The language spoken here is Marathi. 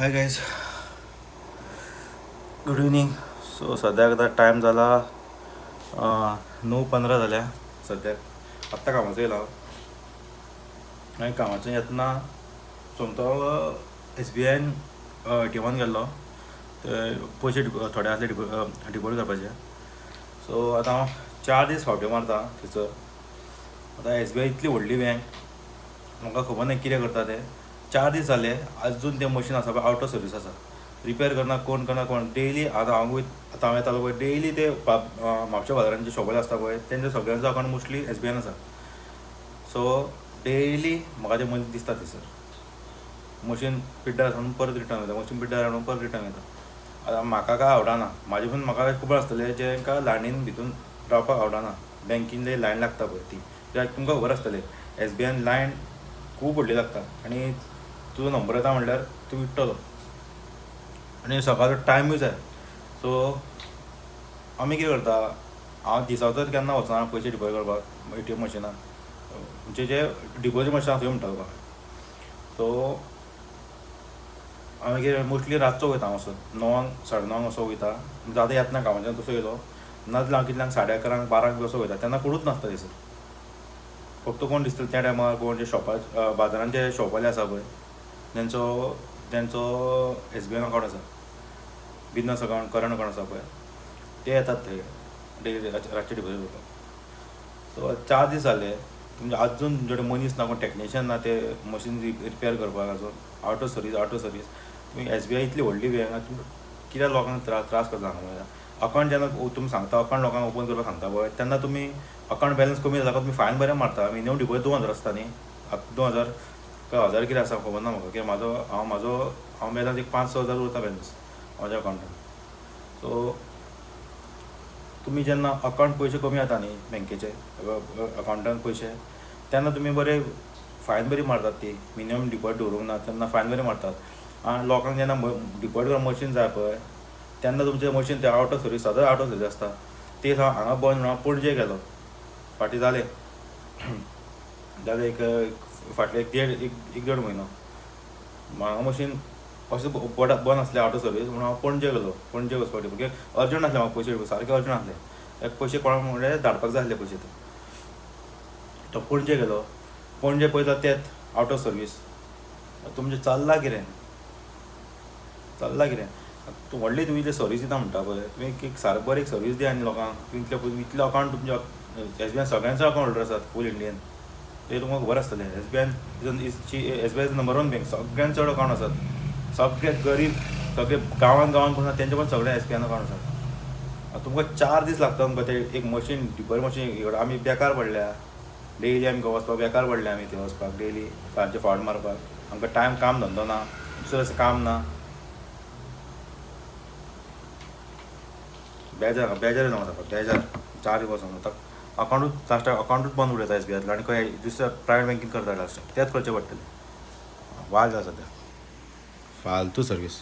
Hi guys, good evening. So सद्याक आतां टायम जाला 9:15 जाल्या. सद्याक आत्तां कामाचो येयला हांव. कामाचो येतना सोमतो SBIन ATMान गेल्लो. पयशे थोडे आसले डिपॉजीट करपाचे. सो आतां हांव 4 दीस फावट्यो मारता थंयसर. आतां SBI इतली व्हडली बँक, म्हाका खबर ना कितें करता ते. 4 दीस जाले, आजून तें मशीन आसा पळय आवट ऑफ सर्वीस आसा. रिपेर करना कोण डेली. आतां हांव येतालो पळय डेली ते म्हापश्या बाजारांचे शॉपाले आसता पळय तेंचे सगळ्यांचो अकावंट मोस्टली SBIन आसा. सो डेली म्हाका ते मनीस दिसता थंयसर. मशीन पिड्ड्यार आसा म्हणून परत रिटर्न येता, मशीन पिड्ड्यार म्हणून परत रिटर्न येता. आतां म्हाका काय आवडना. म्हाका खबर आसतलें जेंकां लायनीन भितून रावपाक आवडना. बँकीन लायन लागता पळय ती, कित्याक तुमकां खबर आसतलें SBIन लायन खूब व्हडली लागता आनी तुजो नंबर येता म्हणल्यार तूं विटतलो आनी सकाळचो टायमूय जाय. सो आमी कितें करता, हांव दिसाचो केन्ना वचना पयशे डिपॉजीट करपाक ATM मशिनान. म्हणजे जे डिपॉजीट मशीन आसा थंय म्हणटा तुका. सो हांवें कितें मोस्टली रातचो वयता हांव असो 9 साडे 9 असो वयता. म्हणजे आतां येतना कामाच्यान तसो येयलो नाजाल्यार हांव कितल्यांक 11:30 12 असो वयता. तेन्ना कोणूच नासता थंयसर. फक्त कोण दिसतले त्या टायमार कोण जे बाजारांचे शॉपवाले आसा पळय जेंचो SBIन अकावंट आसा, बिजनस अकावंट, करंट अकावंट आसा पळय, ते येतात थंय डेली रातचे डिपॉजीट करपाक. सो 4 दीस जाले, म्हणजे आजून जे मनीस ना, कोण टॅक्निशियन ना ते मशीन रिपेर करपाक. आजून आवट ऑफ सर्वीस. तुमी SBI इतली व्हडली बँक, तुमी कित्याक लोकांक त्रास करता हांगा. अकावंट जेन्ना तुमी सांगता अकावंट लोकांक ओपन करपाक सांगता पळय तेन्ना तुमी अकावंट बॅलन्स कमी जाता तुमी फायन बरें मारता. मिनिमम डिपॉजीट 2,000 आसता न्ही. 2,000 काय 1,000 कितें आसा खबर ना म्हाका, कित्याक हांव बॅलन्स एक 5-6 हजार उरता बॅलन्स म्हाज्या अकावंटान. सो तुमी जेन्ना अकावंट पयशे कमी जाता न्ही बँकेचे अकावंटान पयशे, तेन्ना तुमी बरे फायन बरी मारतात. ती मिनिमम डिपॉजीट दवरूंक ना तेन्ना फायन बरी मारतात. आनी लोकांक जेन्ना डिपॉजीट मशीन जाय पळय तेन्ना तुमचें मशीन ते आवट ऑफ सर्वीस आसता. ते हांगा बंद म्हणून हांव पणजे गेलो फाटीं. जाले एक फाटले एक देड म्हयनो हांगा मशीन अशें बंद आसलें आवट ऑफ सर्वीस म्हणून हांव पणजे गेलो. पणजे वचपाक कित्याक अर्जंट आसलें म्हाका पयशे सारके अर्जंट आसले. पयशे कोणाक म्हणल्यार धाडपाक जाय आसले पयशे. तो पणजे गेलो. पणजे पळयता तेंच आवट ऑफ सर्वीस. तुमचें चल्लां कितें तूं व्हडली तुमी इतली सर्वीस दिता म्हणटा पळय, तुमी एक सारको बरी एक सर्वीस दिया न्ही लोकांक. इतले अकावंट तुमच्या SBIन सगळ्यांचो अकावंट होल्डर आसात फूल इंडियन. ते तुमकां खबर आसतलें. SBI is number 1 bank. सगळ्यांत चड अकावंट आसात. सगळे गरीब सगळे गांवांत कोण आसा तेंचे पण सगळे SBIन अकावंट आसात. तुमकां 4 दीस लागता तुमकां ते एक मशीन डिपॉजीट मशीन. आमी बेकार पडल्या डेली. आमकां वचपाक बेकार पडले. आमी थंय वचपाक डेली सांजचे फावट मारपाक. आमकां टायम काम धंदो ना, दुसरें अशें काम ना. बेजार येना म्हाका. बेजार 4 दीस वचून आतां अकावंटूच बंद उडयता SBIतलो आनी खंय दुसऱ्या प्रायवेट बँकीन करता लास्ट. तेंच करचें पडटलें. वाज आसा सद्या फालतू सर्वीस.